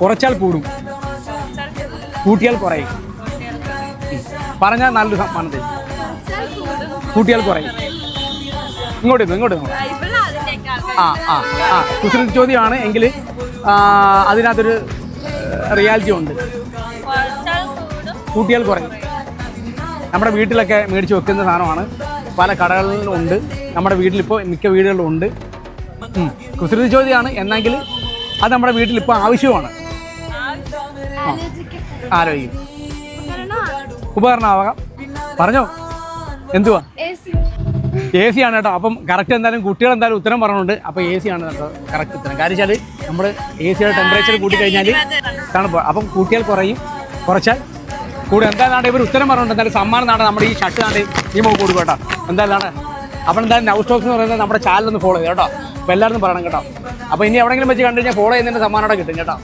കുറച്ചാൽ കൂടും, കൂട്ടിയാൽ കുറയും. പറഞ്ഞാൽ നല്ലൊരു സമ്മാനം തരും. കൂട്ടിയാൽ കുറയും. ഇങ്ങോട്ട് കുസൃതി ചോദ്യമാണ് എങ്കിൽ അതിനകത്തൊരു റിയാലിറ്റി ഉണ്ട്. കൂട്ടിയാൽ കുറയും. നമ്മുടെ വീട്ടിലൊക്കെ മേടിച്ച് വെക്കുന്ന സാധനമാണ്. പല കടകളിലും ഉണ്ട്. നമ്മുടെ വീട്ടിലിപ്പോൾ മിക്ക വീടുകളിലും ഉണ്ട്. കുസൃതി ചോദ്യമാണ് എന്നെങ്കിൽ അത് നമ്മുടെ വീട്ടിലിപ്പോൾ ആവശ്യമാണ്. ആലോചിക്കും. ഉപകരണമാകാം. പറഞ്ഞോ, എന്തുവാ? AC ആണ് കേട്ടോ. അപ്പം കറക്റ്റ് എന്തായാലും കുട്ടികൾ എന്തായാലും ഉത്തരം പറഞ്ഞിട്ടുണ്ട്. അപ്പോൾ AC ആണ് കേട്ടോ കറക്റ്റ് ഉത്തരം. കാര്യം വെച്ചാൽ നമ്മൾ AC യുടെ ടെമ്പറേച്ചർ കൂട്ടിക്കഴിഞ്ഞാൽ തണുപ്പ്. അപ്പം കൂട്ടിയാൽ കുറയും, കുറച്ചാൽ കൂടെ. എന്തായാലും ഇവർ ഉത്തരം പറഞ്ഞിട്ടുണ്ട്. എന്തായാലും സമ്മാനം നാട്ടെ നമ്മുടെ ഈ ഷർട്ട് നാട്ടെ ഈ മോക്ക് കൊടുക്കും കേട്ടോ. എന്തായാലും അപ്പോൾ എന്തായാലും നൗ സ്റ്റോക്സ് എന്ന് പറയുന്നത് നമ്മുടെ ചാനലൊന്ന് ഫോളോ ചെയ്ത് കേട്ടോ. അപ്പോൾ എല്ലാവരും പറയണം കേട്ടോ. അപ്പോൾ ഇനി എവിടെയെങ്കിലും വെച്ച് കണ്ടു കഴിഞ്ഞാൽ ഫോളോ ചെയ്യുന്നതിൻ്റെ സമ്മാനം കിട്ടും കേട്ടോ.